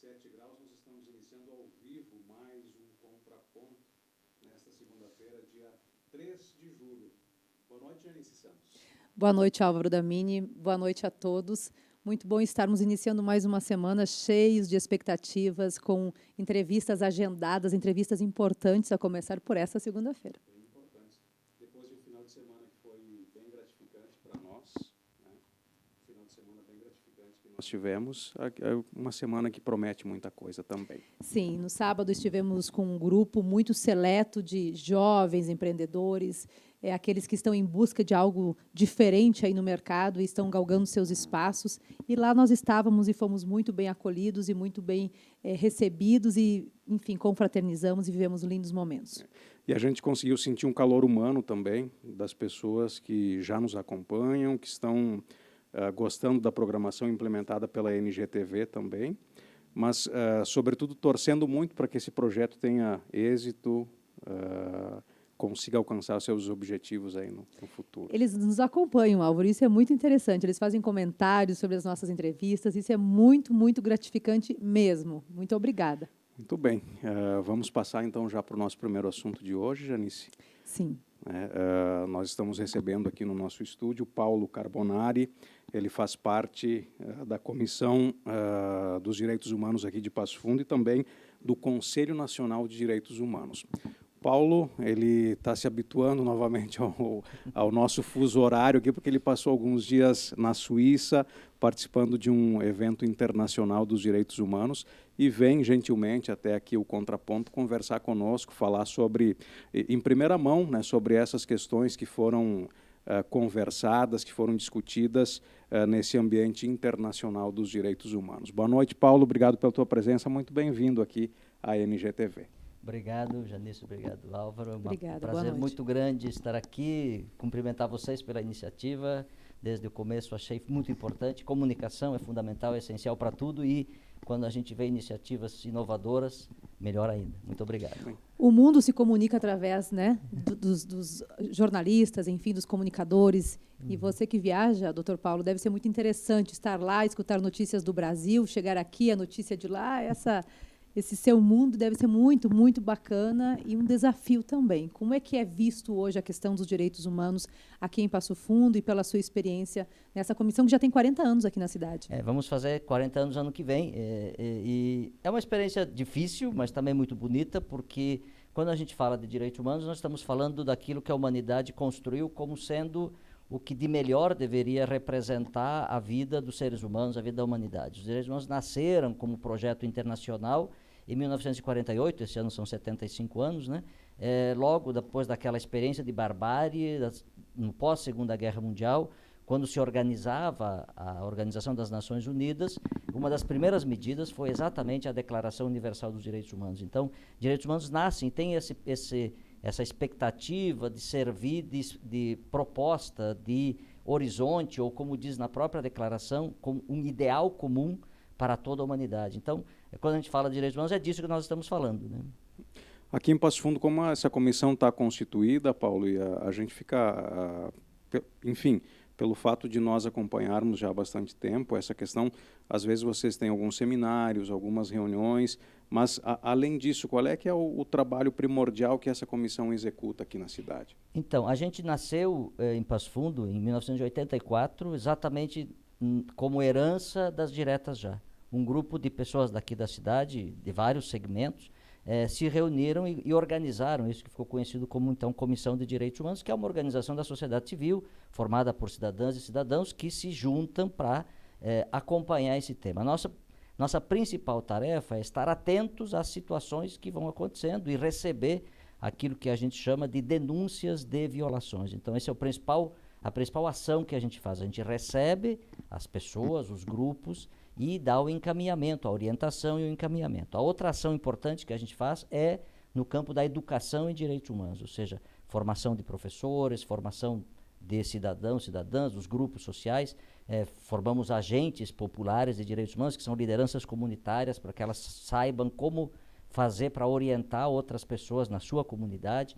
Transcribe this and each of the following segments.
17 graus, nós estamos iniciando ao vivo mais um Contraponto nesta segunda-feira, dia 3 de julho. Boa noite, Janice Santos. Boa noite, Álvaro Damini. Boa noite a todos. Muito bom estarmos iniciando mais uma semana cheios de expectativas, com entrevistas agendadas, entrevistas importantes a começar por essa segunda-feira. Bem importantes. Depois de um final de semana que foi bem gratificante para nós, né? Um final de semana bem gratificante que nós tivemos, uma semana que promete muita coisa também. Sim, no sábado estivemos com um grupo muito seleto de jovens empreendedores, aqueles que estão em busca de algo diferente aí no mercado e estão galgando seus espaços. E lá nós estávamos e fomos muito bem acolhidos e muito bem recebidos e, enfim, confraternizamos e vivemos lindos momentos. E a gente conseguiu sentir um calor humano também das pessoas que já nos acompanham, que estão gostando da programação implementada pela NGTV também, mas, sobretudo, torcendo muito para que esse projeto tenha êxito, consiga alcançar seus objetivos aí no futuro. Eles nos acompanham, Álvaro, isso é muito interessante. Eles fazem comentários sobre as nossas entrevistas, isso é muito, muito gratificante mesmo. Muito obrigada. Muito bem. Vamos passar, então, já para o nosso primeiro assunto de hoje, Janice. Sim. Nós estamos recebendo aqui no nosso estúdio Paulo Carbonari. Ele faz parte da Comissão dos Direitos Humanos aqui de Passo Fundo e também do Conselho Nacional de Direitos Humanos. Paulo, ele está se habituando novamente ao nosso fuso horário aqui, porque ele passou alguns dias na Suíça, participando de um evento internacional dos direitos humanos, e vem gentilmente até aqui o Contraponto conversar conosco, falar sobre, em primeira mão, né, sobre essas questões que foram conversadas, que foram discutidas nesse ambiente internacional dos direitos humanos. Boa noite, Paulo, obrigado pela tua presença, muito bem-vindo aqui à NGTV. Obrigado, Janice, obrigado, Álvaro. Obrigada, um prazer muito grande estar aqui, cumprimentar vocês pela iniciativa. Desde o começo achei muito importante. Comunicação é fundamental, é essencial para tudo e quando a gente vê iniciativas inovadoras, melhor ainda. Muito obrigado. O mundo se comunica através, né, dos jornalistas, enfim, dos comunicadores. E você que viaja, doutor Paulo, deve ser muito interessante estar lá, escutar notícias do Brasil, chegar aqui, a notícia de lá, esse seu mundo deve ser muito, muito bacana e um desafio também. Como é que é visto hoje a questão dos direitos humanos aqui em Passo Fundo e pela sua experiência nessa comissão que já tem 40 anos aqui na cidade? Vamos fazer 40 anos ano que vem. E é uma experiência difícil, mas também muito bonita, porque quando a gente fala de direitos humanos, nós estamos falando daquilo que a humanidade construiu como sendo o que de melhor deveria representar a vida dos seres humanos, a vida da humanidade. Os direitos humanos nasceram como projeto internacional em 1948, esse ano são 75 anos, né? Logo depois daquela experiência de barbárie, no pós-Segunda Guerra Mundial, quando se organizava a Organização das Nações Unidas, uma das primeiras medidas foi exatamente a Declaração Universal dos Direitos Humanos. Então, direitos humanos nascem, tem essa expectativa de servir de proposta, de horizonte, ou como diz na própria declaração, como um ideal comum para toda a humanidade. Então, quando a gente fala de direitos humanos, é disso que nós estamos falando, né? Aqui em Passo Fundo, como essa comissão está constituída, Paulo, e a gente fica, enfim, pelo fato de nós acompanharmos já há bastante tempo essa questão, às vezes vocês têm alguns seminários, algumas reuniões, mas, além disso, qual é que é o trabalho primordial que essa comissão executa aqui na cidade? Então, a gente nasceu em Passo Fundo, em 1984, exatamente como herança das Diretas Já. Um grupo de pessoas daqui da cidade, de vários segmentos, se reuniram e organizaram isso que ficou conhecido como, então, Comissão de Direitos Humanos, que é uma organização da sociedade civil, formada por cidadãs e cidadãos que se juntam para acompanhar esse tema. Nossa principal tarefa é estar atentos às situações que vão acontecendo e receber aquilo que a gente chama de denúncias de violações. Então, esse é a principal ação que a gente faz. A gente recebe as pessoas, os grupos, e dá o encaminhamento, a orientação e o encaminhamento. A outra ação importante que a gente faz é no campo da educação em direitos humanos, ou seja, formação de professores, formação de cidadãos, cidadãs, dos grupos sociais, formamos agentes populares de direitos humanos, que são lideranças comunitárias, para que elas saibam como fazer para orientar outras pessoas na sua comunidade.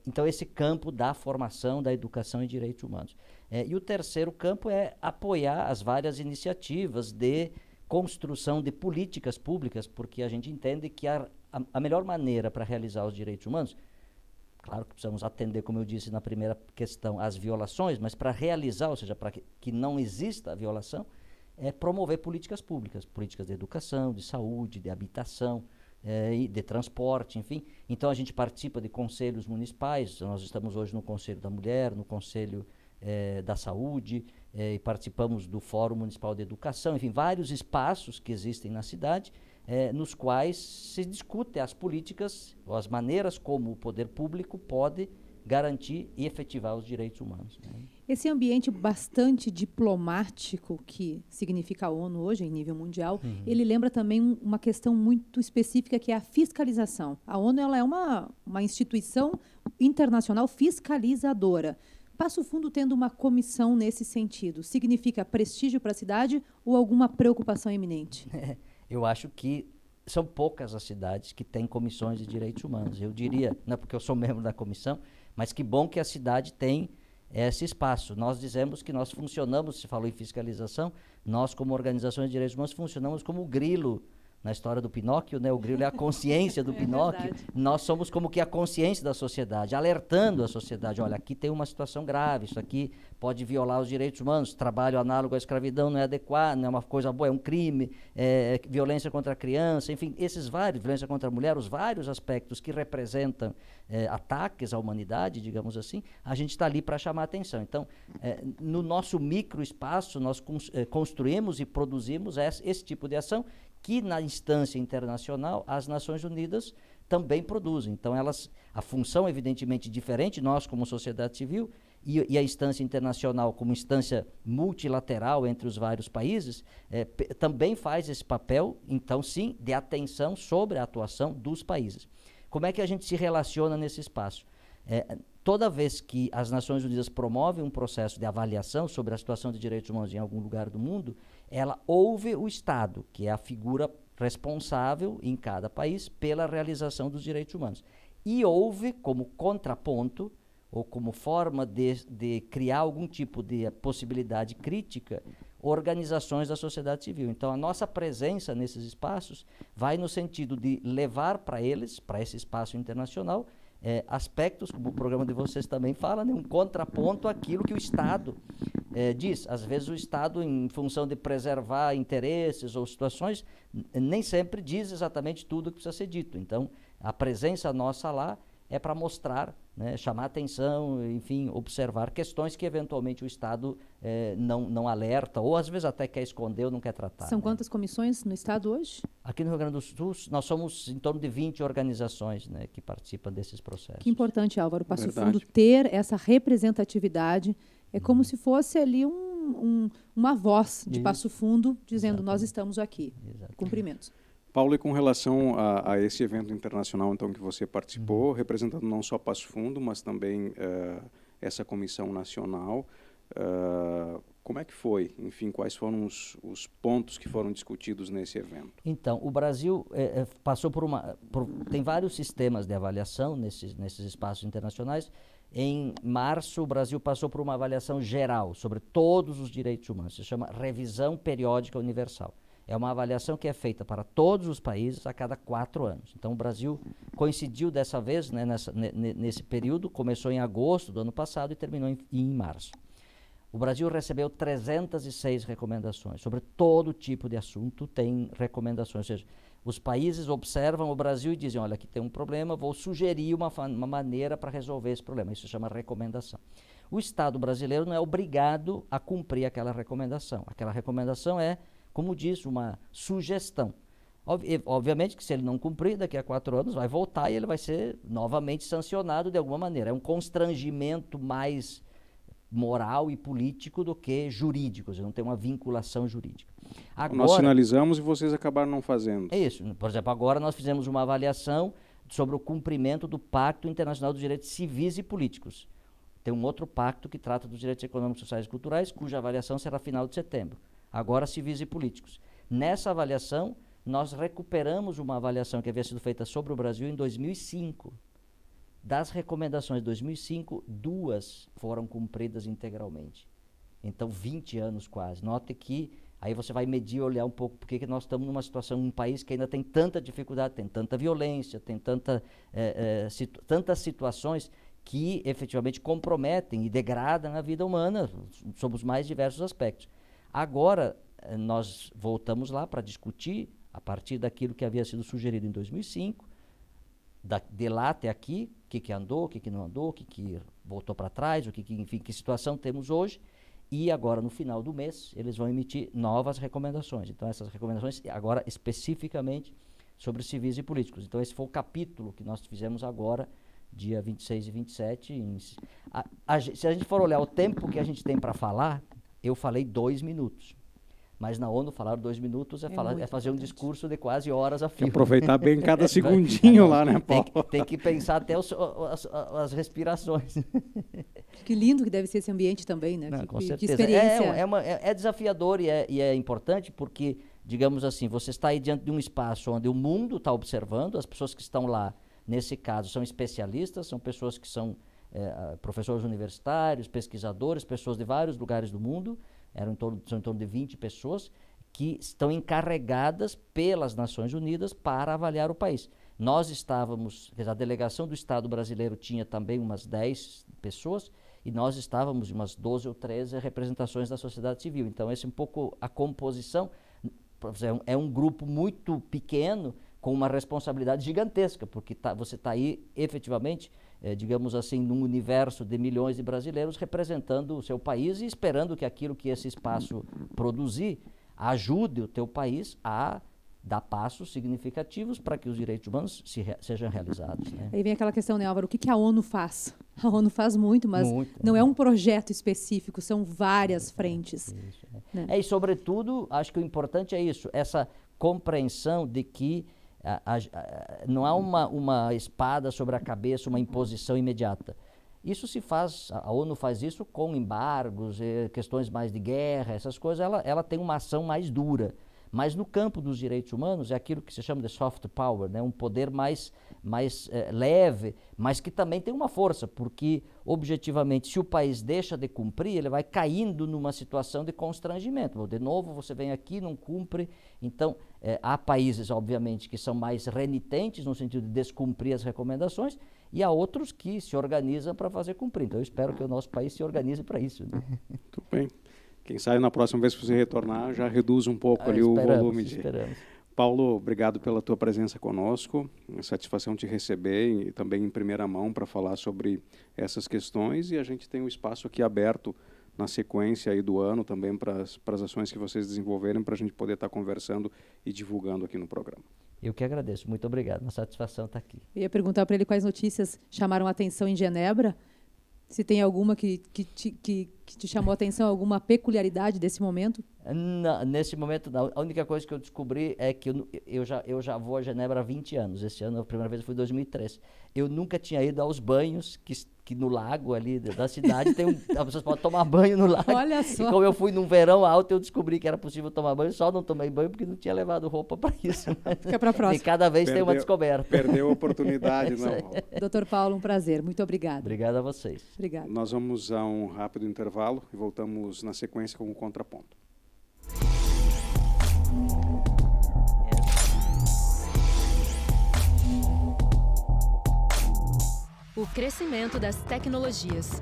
Então, esse campo da formação, da educação em direitos humanos. E o terceiro campo é apoiar as várias iniciativas de construção de políticas públicas, porque a gente entende que a melhor maneira para realizar os direitos humanos, claro que precisamos atender, como eu disse na primeira questão, às violações, mas para realizar, ou seja, para que não exista a violação, é promover políticas públicas, políticas de educação, de saúde, de habitação, e de transporte, enfim. Então a gente participa de conselhos municipais, nós estamos hoje no Conselho da Mulher, no Conselho da Saúde, e participamos do Fórum Municipal de Educação, enfim, vários espaços que existem na cidade, nos quais se discute as políticas, ou as maneiras como o poder público pode garantir e efetivar os direitos humanos, né? Esse ambiente bastante diplomático que significa a ONU hoje, em nível mundial, ele lembra também uma questão muito específica, que é a fiscalização. A ONU ela é uma instituição internacional fiscalizadora. Passo Fundo tendo uma comissão nesse sentido, significa prestígio para a cidade ou alguma preocupação iminente? Eu acho que são poucas as cidades que têm comissões de direitos humanos. Eu diria, não é porque eu sou membro da comissão, mas que bom que a cidade tem esse espaço. Nós dizemos que nós funcionamos, se falou em fiscalização, nós como organizações de direitos humanos funcionamos como o grilo na história do Pinóquio, né? O grilo é a consciência do Pinóquio. Verdade. Nós somos como que a consciência da sociedade, alertando a sociedade, olha, aqui tem uma situação grave, isso aqui pode violar os direitos humanos, trabalho análogo à escravidão não é adequado, não é uma coisa boa, é um crime, violência contra a criança, enfim, esses vários, violência contra a mulher, os vários aspectos que representam ataques à humanidade, digamos assim, a gente está ali para chamar a atenção. Então, no nosso microespaço, nós construímos e produzimos esse tipo de ação, que na instância internacional as Nações Unidas também produzem. Então a função é evidentemente diferente, nós como sociedade civil e a instância internacional como instância multilateral entre os vários países, também faz esse papel, então sim, de atenção sobre a atuação dos países. Como é que a gente se relaciona nesse espaço? Toda vez que as Nações Unidas promovem um processo de avaliação sobre a situação de direitos humanos em algum lugar do mundo, ela ouve o Estado, que é a figura responsável em cada país pela realização dos direitos humanos. E ouve como contraponto, ou como forma de criar algum tipo de possibilidade crítica, organizações da sociedade civil. Então, a nossa presença nesses espaços vai no sentido de levar para eles, para esse espaço internacional, aspectos, como o programa de vocês também fala, né, um contraponto àquilo que o Estado diz. Às vezes o Estado, em função de preservar interesses ou situações, nem sempre diz exatamente tudo o que precisa ser dito. Então, a presença nossa lá é para mostrar, né, chamar atenção, enfim, observar questões que eventualmente o Estado não alerta, ou às vezes até quer esconder ou não quer tratar. São né? quantas comissões no Estado hoje? Aqui no Rio Grande do Sul, nós somos em torno de 20 organizações, né, que participam desses processos. Que importante, Álvaro, Passo Verdade. Fundo ter essa representatividade. É como se fosse ali uma voz de Isso. Passo Fundo dizendo, Exatamente. nós estamos aqui. Exatamente. Cumprimentos. Paulo, e com relação a esse evento internacional então que você participou, representando não só Passo Fundo, mas também essa comissão nacional, como é que foi? Enfim, quais foram os pontos que foram discutidos nesse evento? Então, o Brasil passou tem vários sistemas de avaliação nesses espaços internacionais. Em março, o Brasil passou por uma avaliação geral sobre todos os direitos humanos. Se chama Revisão Periódica Universal. É uma avaliação que é feita para todos os países a cada 4 anos. Então, o Brasil coincidiu dessa vez, né, nesse período, começou em agosto do ano passado e terminou em março. O Brasil recebeu 306 recomendações. Sobre todo tipo de assunto tem recomendações. Ou seja, os países observam o Brasil e dizem, olha, aqui tem um problema, vou sugerir uma maneira para resolver esse problema. Isso se chama recomendação. O Estado brasileiro não é obrigado a cumprir aquela recomendação. Aquela recomendação é, como diz, uma sugestão. Obviamente que se ele não cumprir, daqui a 4 anos vai voltar e ele vai ser novamente sancionado de alguma maneira. É um constrangimento mais moral e político do que jurídico, não tem uma vinculação jurídica. Agora, nós sinalizamos e vocês acabaram não fazendo. É isso. Por exemplo, agora nós fizemos uma avaliação sobre o cumprimento do Pacto Internacional dos Direitos Civis e Políticos. Tem um outro pacto que trata dos direitos econômicos, sociais e culturais, cuja avaliação será final de setembro. Agora, civis e políticos. Nessa avaliação, nós recuperamos uma avaliação que havia sido feita sobre o Brasil em 2005. Das recomendações de 2005, 2 foram cumpridas integralmente. Então, 20 anos quase. Note que Aí você vai medir e olhar um pouco porque que nós estamos numa situação, um país que ainda tem tanta dificuldade, tem tanta violência, tem tantas situações que efetivamente comprometem e degradam a vida humana sob os mais diversos aspectos. Agora, nós voltamos lá para discutir, a partir daquilo que havia sido sugerido em 2005, de lá até aqui, o que andou, o que não andou, o que voltou para trás, enfim, que situação temos hoje. E agora, no final do mês, eles vão emitir novas recomendações. Então, essas recomendações, agora, especificamente sobre civis e políticos. Então, esse foi o capítulo que nós fizemos agora, dia 26 e 27. Se a gente for olhar o tempo que a gente tem para falar, eu falei 2 minutos. Mas na ONU, falar 2 minutos é fazer um discurso de quase horas a fio. Aproveitar bem cada segundinho lá, né, Paulo? Tem que pensar até as respirações. Que lindo que deve ser esse ambiente também, né? Não, com que certeza. experiência. É desafiador e é importante porque, digamos assim, você está aí diante de um espaço onde o mundo está observando, as pessoas que estão lá, nesse caso, são especialistas, são pessoas que são professores universitários, pesquisadores, pessoas de vários lugares do mundo, são em torno de 20 pessoas que estão encarregadas pelas Nações Unidas para avaliar o país. Nós estávamos, a delegação do Estado brasileiro tinha também umas 10 pessoas e nós estávamos em umas 12 ou 13 representações da sociedade civil. Então, esse é um pouco a composição. É um grupo muito pequeno com uma responsabilidade gigantesca, porque você está aí efetivamente, digamos assim, num universo de milhões de brasileiros representando o seu país e esperando que aquilo que esse espaço produzir ajude o teu país a dar passos significativos para que os direitos humanos sejam realizados. Né? Aí vem aquela questão, né, Álvaro, o que a ONU faz? A ONU faz muito, mas não é um projeto específico, são várias frentes. Isso, né? E, sobretudo, acho que o importante é isso, essa compreensão de que não há uma espada sobre a cabeça, uma imposição imediata. Isso se faz, a ONU faz isso com embargos, questões mais de guerra, essas coisas, ela tem uma ação mais dura. Mas no campo dos direitos humanos é aquilo que se chama de soft power, né? Um poder mais leve, mas que também tem uma força, porque objetivamente se o país deixa de cumprir, ele vai caindo numa situação de constrangimento. De novo você vem aqui, não cumpre. Então há países obviamente que são mais renitentes no sentido de descumprir as recomendações e há outros que se organizam para fazer cumprir. Então eu espero que o nosso país se organize para isso. Né? Muito bem. Quem sabe na próxima vez que você retornar, já reduz um pouco ali o volume de... Paulo, obrigado pela tua presença conosco. É satisfação te receber e também em primeira mão para falar sobre essas questões. E a gente tem um espaço aqui aberto na sequência aí do ano também para as ações que vocês desenvolverem, para a gente poder estar conversando e divulgando aqui no programa. Eu que agradeço. Muito obrigado. Uma satisfação estar aqui. Eu ia perguntar para ele quais notícias chamaram a atenção em Genebra. Se tem alguma que te chamou a atenção, alguma peculiaridade desse momento? Não, nesse momento não. A única coisa que eu descobri é que eu já vou a Genebra há 20 anos. Esse ano, a primeira vez foi em 2003. Eu nunca tinha ido aos banhos que no lago ali da cidade as pessoas podem tomar banho no lago. Olha só. E como eu fui num verão alto, eu descobri que era possível tomar banho. Só não tomei banho porque não tinha levado roupa para isso. Fica para a próxima. E cada vez tem uma descoberta. Perdeu a oportunidade, não. Dr. Paulo, um prazer. Muito obrigada. Obrigado a vocês. Obrigada. Nós vamos a um rápido intervalo e voltamos na sequência com o Contraponto. O crescimento das tecnologias.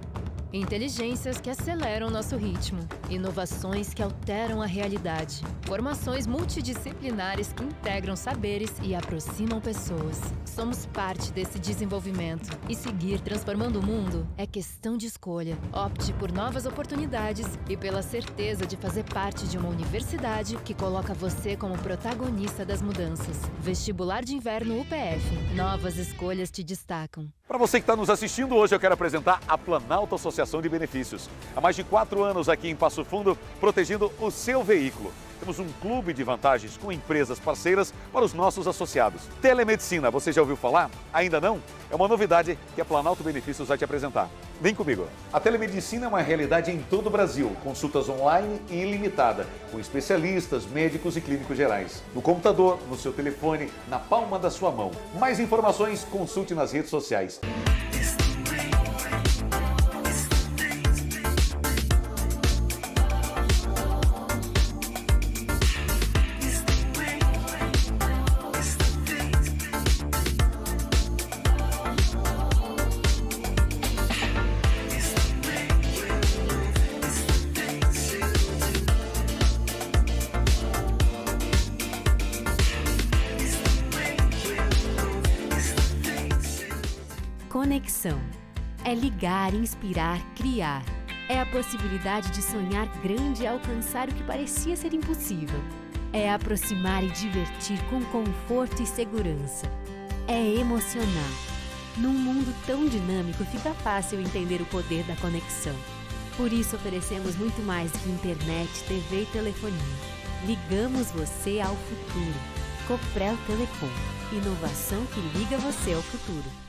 Inteligências que aceleram nosso ritmo. Inovações que alteram a realidade. Formações multidisciplinares que integram saberes e aproximam pessoas. Somos parte desse desenvolvimento. E seguir transformando o mundo é questão de escolha. Opte por novas oportunidades e pela certeza de fazer parte de uma universidade que coloca você como protagonista das mudanças. Vestibular de Inverno UPF. Novas escolhas te destacam. Para você que está nos assistindo, hoje eu quero apresentar a Planalto Associação de Benefícios. Há mais de 4 anos aqui em Passo Fundo, protegendo o seu veículo. Temos um clube de vantagens com empresas parceiras para os nossos associados. Telemedicina, você já ouviu falar? Ainda não? É uma novidade que a Planalto Benefícios vai te apresentar. Vem comigo. A telemedicina é uma realidade em todo o Brasil. Consultas online e ilimitada, com especialistas, médicos e clínicos gerais. No computador, no seu telefone, na palma da sua mão. Mais informações, consulte nas redes sociais. conexão. É ligar, inspirar, criar. É a possibilidade de sonhar grande e alcançar o que parecia ser impossível. É aproximar e divertir com conforto e segurança. É emocionar. Num mundo tão dinâmico, fica fácil entender o poder da conexão. Por isso, oferecemos muito mais que internet, TV e telefonia. Ligamos você ao futuro. Coprel Telecom. Inovação que liga você ao futuro.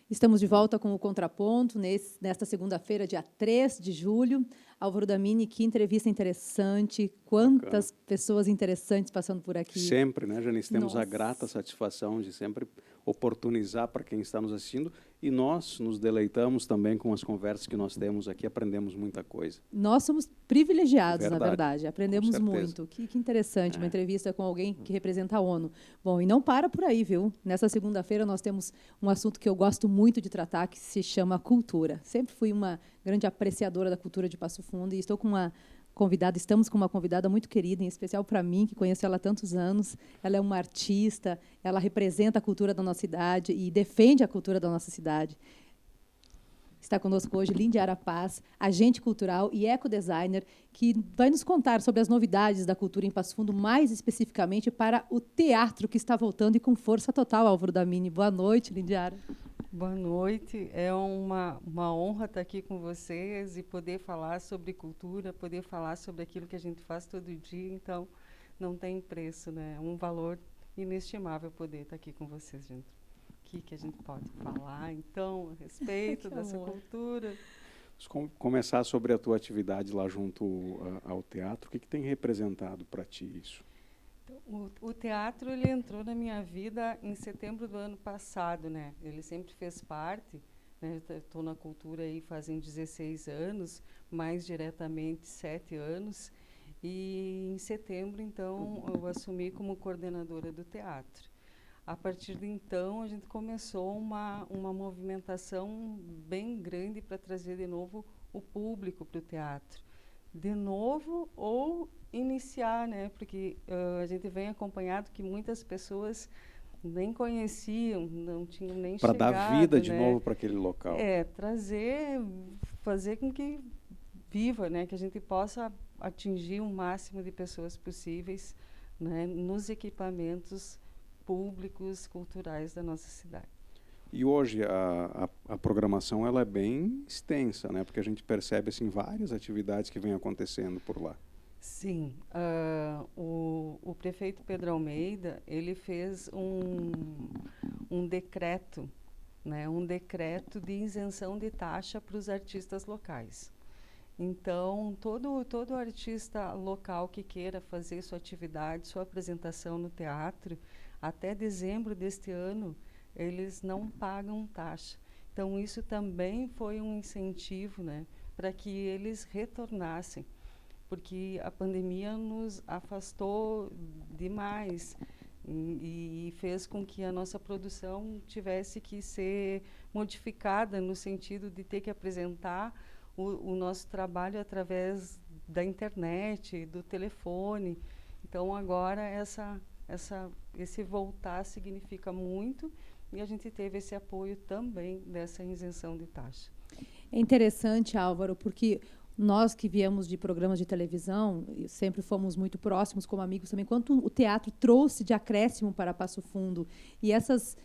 Estamos de volta com o Contraponto, nesta segunda-feira, dia 3 de julho. Álvaro Damini, que entrevista interessante, quantas pessoas interessantes passando por aqui. Sempre, né, Janice? Temos Nossa. a grata satisfação de sempre oportunizar para quem está nos assistindo e nós nos deleitamos também com as conversas que nós temos aqui, aprendemos muita coisa. Nós somos privilegiados, na Verdade, verdade. Aprendemos com certeza. muito. Que interessante, uma entrevista com alguém que representa a ONU. Bom, e não para por aí, viu? Nessa segunda-feira nós temos um assunto que eu gosto muito de tratar, que se chama cultura. Sempre fui uma grande apreciadora da cultura de Passo Fundo e estou com uma convidada, estamos com uma convidada muito querida, em especial para mim, que conheço ela há tantos anos. Ela é uma artista, ela representa a cultura da nossa cidade e defende a cultura da nossa cidade. Está conosco hoje Lindiara Paz, agente cultural e ecodesigner, que vai nos contar sobre as novidades da cultura em Passo Fundo, mais especificamente para o teatro, que está voltando e com força total, Álvaro Damini. Boa noite, Lindiara. Boa noite, é uma honra estar aqui com vocês e poder falar sobre cultura, poder falar sobre aquilo que a gente faz todo dia, então não tem preço, né? É um valor inestimável poder estar aqui com vocês, gente. O que a gente pode falar, então, a respeito dessa cultura. Vamos começar sobre a tua atividade lá junto ao teatro, o que tem representado para ti isso? O teatro, ele entrou na minha vida em setembro do ano passado, né? Ele sempre fez parte, né? Estou na cultura aí fazem 16 anos, mais diretamente 7 anos, e em setembro, então, eu assumi como coordenadora do teatro. A partir de então, a gente começou uma movimentação bem grande para trazer de novo o público para o teatro. De novo, ou iniciar, né? Porque a gente vem acompanhado que muitas pessoas nem conheciam, não tinham nem chegado. Para dar vida de né? novo para aquele local. Fazer com que viva, né? Que a gente possa atingir o máximo de pessoas possíveis, né? Nos equipamentos públicos, culturais da nossa cidade. E hoje a programação ela é bem extensa, né? Porque a gente percebe assim, várias atividades que vêm acontecendo por lá. Sim, o prefeito Pedro Almeida, ele fez um decreto, né? Um decreto de isenção de taxa para os artistas locais. Então, todo artista local que queira fazer sua atividade, sua apresentação no teatro, até dezembro deste ano, eles não pagam taxa. Então, isso também foi um incentivo, né, para que eles retornassem, porque a pandemia nos afastou demais e fez com que a nossa produção tivesse que ser modificada no sentido de ter que apresentar o nosso trabalho através da internet, do telefone. Então, agora, esse voltar significa muito, e a gente teve esse apoio também dessa isenção de taxa. É interessante, Álvaro, porque nós que viemos de programas de televisão, e sempre fomos muito próximos como amigos também, quanto o teatro trouxe de acréscimo para Passo Fundo. E essas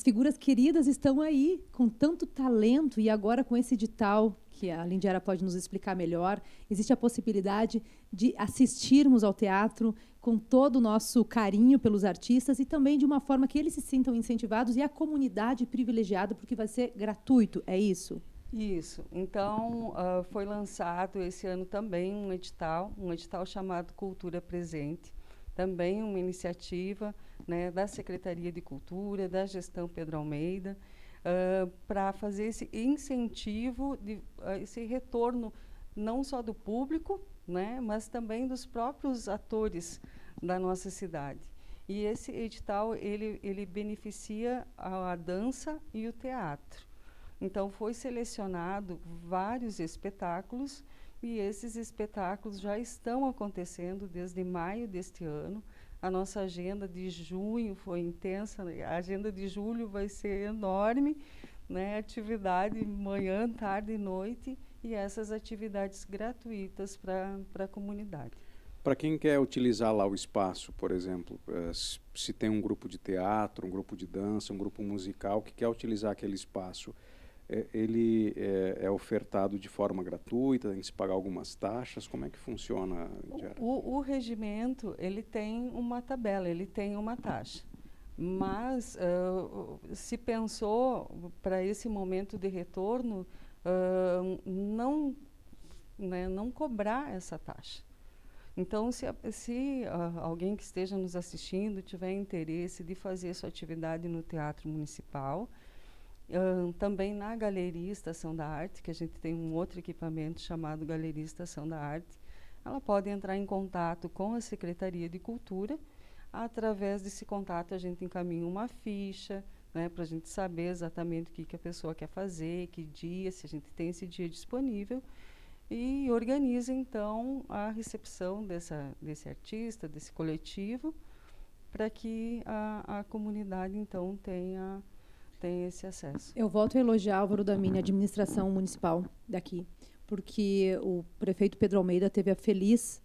figuras queridas estão aí, com tanto talento, e agora com esse edital, que a Lindiara pode nos explicar melhor, existe a possibilidade de assistirmos ao teatro com todo o nosso carinho pelos artistas e também de uma forma que eles se sintam incentivados e a comunidade privilegiada, porque vai ser gratuito, é isso? Isso. Então, foi lançado esse ano também um edital chamado Cultura Presente, também uma iniciativa, né, da Secretaria de Cultura, da Gestão Pedro Almeida, para fazer esse incentivo, esse retorno não só do público, né, mas também dos próprios atores da nossa cidade. E esse edital ele beneficia a dança e o teatro. Então, foi selecionado vários espetáculos e esses espetáculos já estão acontecendo desde maio deste ano. A nossa agenda de junho foi intensa, a agenda de julho vai ser enorme, né? Atividade manhã, tarde e noite, e essas atividades gratuitas para a comunidade. Para quem quer utilizar lá o espaço, por exemplo, se tem um grupo de teatro, um grupo de dança, um grupo musical que quer utilizar aquele espaço, ele é ofertado de forma gratuita, tem que se pagar algumas taxas? Como é que funciona, Lindiara? O regimento, ele tem uma tabela, ele tem uma taxa. Mas se pensou para esse momento de retorno não cobrar essa taxa. Então, se alguém que esteja nos assistindo tiver interesse de fazer sua atividade no Teatro Municipal, também na Galeria Estação da Arte, que a gente tem um outro equipamento chamado Galeria Estação da Arte, ela pode entrar em contato com a Secretaria de Cultura. Através desse contato, a gente encaminha uma ficha, né, para a gente saber exatamente o que a pessoa quer fazer, que dia, se a gente tem esse dia disponível, e organiza, então, a recepção desse artista, desse coletivo, para que a comunidade, então, tenha esse acesso. Eu volto a elogiar, Álvaro Damini, a administração municipal daqui, porque o prefeito Pedro Almeida teve a feliz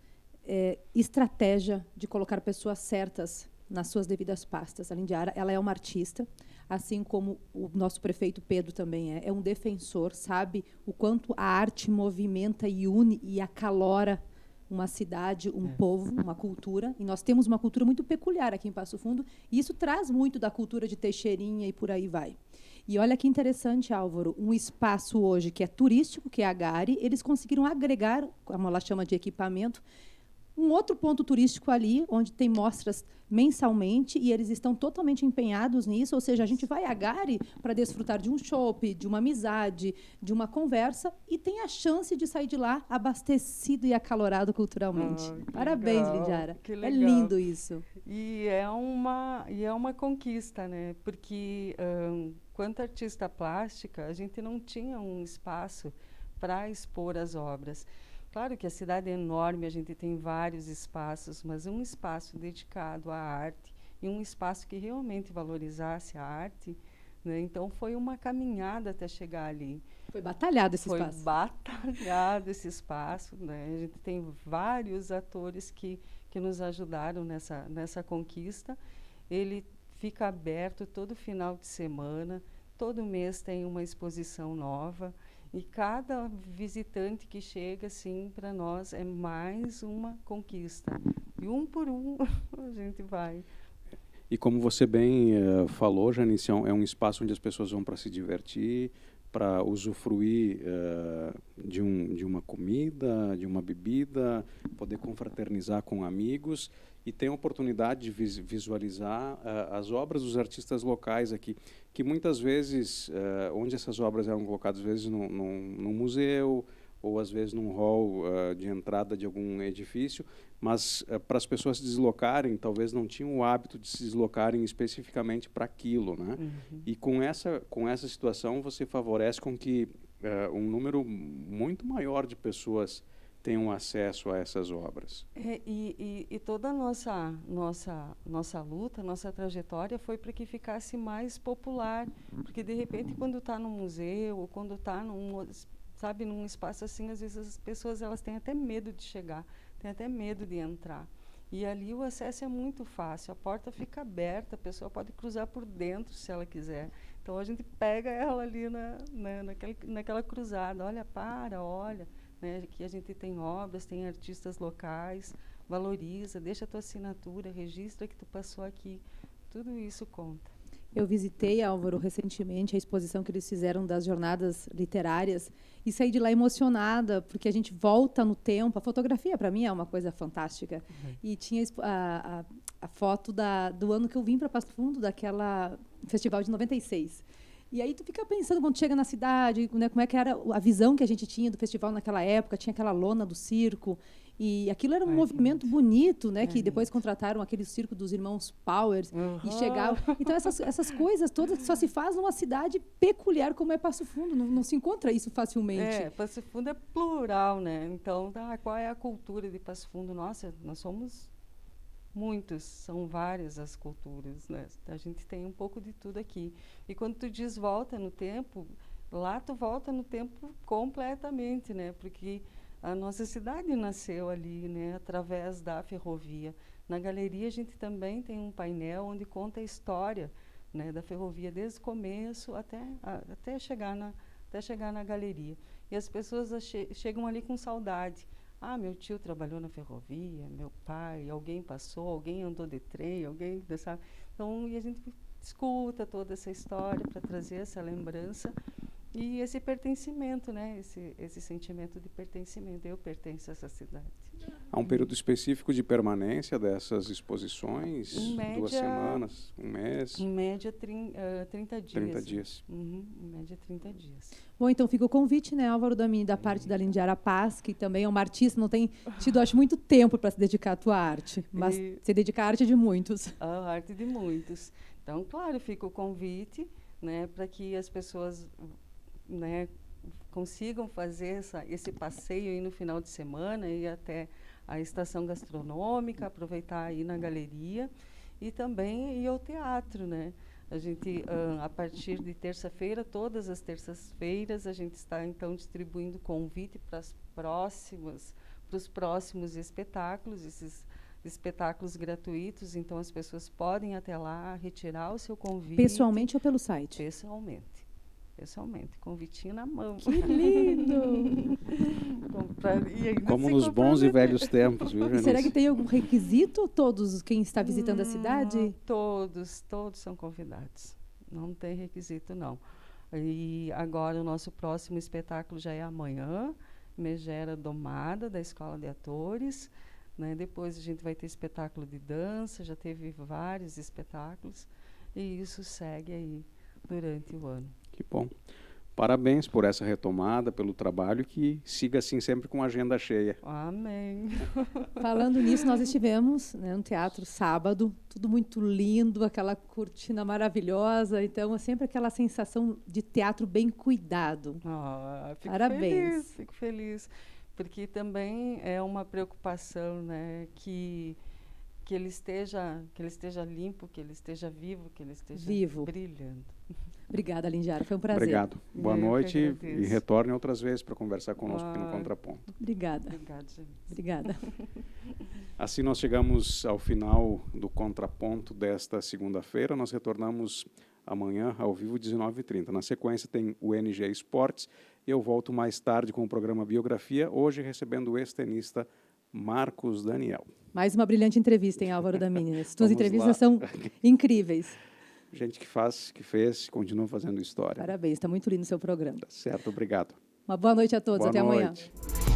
estratégia de colocar pessoas certas nas suas devidas pastas. A Lindiara, ela é uma artista, assim como o nosso prefeito Pedro também é um defensor, sabe o quanto a arte movimenta e une e acalora uma cidade, um povo, uma cultura. E nós temos uma cultura muito peculiar aqui em Passo Fundo, e isso traz muito da cultura de Teixeirinha e por aí vai. E olha que interessante, Álvaro, um espaço hoje que é turístico, que é a Gari, eles conseguiram agregar, como ela chama de equipamento, um outro ponto turístico ali, onde tem mostras mensalmente, e eles estão totalmente empenhados nisso, ou seja, a gente vai a Gari para desfrutar de um chopp, de uma amizade, de uma conversa, e tem a chance de sair de lá abastecido e acalorado culturalmente. Parabéns, Lindiara. É lindo isso. E é uma conquista, né? Porque, quanto artista plástica, a gente não tinha um espaço para expor as obras. Claro que a cidade é enorme, a gente tem vários espaços, mas um espaço dedicado à arte e um espaço que realmente valorizasse a arte, né? Então, foi uma caminhada até chegar ali. Foi batalhado esse espaço. Foi batalhado esse espaço, né? A gente tem vários atores que nos ajudaram nessa conquista. Ele fica aberto todo final de semana, todo mês tem uma exposição nova. E cada visitante que chega, assim, para nós é mais uma conquista. E um por um a gente vai. E como você bem falou, Janice, é um espaço onde as pessoas vão para se divertir, para usufruir de uma comida, de uma bebida, poder confraternizar com amigos e tem a oportunidade de visualizar as obras dos artistas locais aqui, que muitas vezes, onde essas obras eram colocadas, às vezes num museu, ou às vezes num hall de entrada de algum edifício, mas para as pessoas se deslocarem, talvez não tinham o hábito de se deslocarem especificamente para aquilo, né? Uhum. E com essa situação você favorece com que um número muito maior de pessoas tenham acesso a essas obras. E toda a nossa luta, nossa trajetória foi para que ficasse mais popular, porque de repente quando está no museu, ou quando está sabe, num espaço assim, às vezes as pessoas elas têm até medo de chegar, têm até medo de entrar. E ali o acesso é muito fácil, a porta fica aberta, a pessoa pode cruzar por dentro se ela quiser. Então a gente pega ela ali naquela cruzada, olha, olha, né, aqui a gente tem obras, tem artistas locais, valoriza, deixa a tua assinatura, registra que tu passou aqui, tudo isso conta. Eu visitei, Álvaro, recentemente a exposição que eles fizeram das jornadas literárias e saí de lá emocionada, porque a gente volta no tempo. A fotografia, para mim, é uma coisa fantástica. E tinha a foto do ano que eu vim para Passo Fundo, daquela festival de 96. E aí tu fica pensando, quando chega na cidade, né, como é que era a visão que a gente tinha do festival naquela época, tinha aquela lona do circo, e aquilo era um movimento bonito, né, que depois contrataram aquele circo dos irmãos Powers, e chegava... Então, essas coisas todas só se faz numa cidade peculiar como é Passo Fundo, não se encontra isso facilmente. Passo Fundo é plural, né? Então, qual é a cultura de Passo Fundo? Nossa, nós somos... Muitos, são várias as culturas, né? A gente tem um pouco de tudo aqui. E quando tu diz volta no tempo, lá tu volta no tempo completamente, né? Porque a nossa cidade nasceu ali, né? Através da ferrovia. Na galeria a gente também tem um painel onde conta a história, né? Da ferrovia desde o começo até chegar na galeria. E as pessoas chegam ali com saudade. Ah, meu tio trabalhou na ferrovia, meu pai, alguém passou, alguém andou de trem, alguém, sabe? Então, e a gente escuta toda essa história para trazer essa lembrança e esse pertencimento, né? Esse sentimento de pertencimento. Eu pertenço a essa cidade. Há um período específico de permanência dessas exposições? Em média, 2 semanas, um mês? Em média, 30 dias. 30 dias. Uhum, em média, 30 dias. Bom, então fica o convite, né, Álvaro Damini, da parte da Lindiara Paz, que também é uma artista, não tem tido, acho, muito tempo para se dedicar à tua arte, mas se dedica à arte de muitos. A arte de muitos. Então, claro, fica o convite, né, para que as pessoas, né, consigam fazer esse passeio aí no final de semana, ir até a estação gastronômica, aproveitar aí na galeria e também ir ao teatro, né? A gente, a partir de terça-feira, todas as terças-feiras, a gente está, então, distribuindo convite para os próximos espetáculos, esses espetáculos gratuitos, então as pessoas podem ir até lá, retirar o seu convite. Pessoalmente ou pelo site? Pessoalmente, convitinho na mão. Que lindo! Como nos bons e velhos tempos, viu, Janice? Será que tem algum requisito, todos quem está visitando a cidade? Todos são convidados. Não tem requisito, não. E agora o nosso próximo espetáculo já é amanhã, Megera Domada, da Escola de Atores. Né? Depois a gente vai ter espetáculo de dança, já teve vários espetáculos. E isso segue aí durante o ano. Que bom. Parabéns por essa retomada, pelo trabalho, que siga assim sempre com a agenda cheia. Amém. Falando nisso, nós estivemos, né, no teatro sábado, tudo muito lindo, aquela cortina maravilhosa, então é sempre aquela sensação de teatro bem cuidado. Parabéns. Fico feliz, porque também é uma preocupação, né, que ele esteja limpo, que ele esteja vivo, que ele esteja brilhando. Obrigada, Lindiara. Foi um prazer. Obrigado. Boa noite e retorne outras vezes para conversar conosco aqui no Contraponto. Obrigada. Obrigada, gente. Obrigada. Assim nós chegamos ao final do Contraponto desta segunda-feira. Nós retornamos amanhã ao vivo, 19h30. Na sequência tem o NG Esportes e eu volto mais tarde com o programa Biografia, hoje recebendo o ex-tenista Marcos Daniel. Mais uma brilhante entrevista, hein, Álvaro Damini? As tuas entrevistas são incríveis. Gente que fez, continua fazendo história. Parabéns, está muito lindo o seu programa. Tá certo, obrigado. Uma boa noite a todos, até amanhã. Boa noite.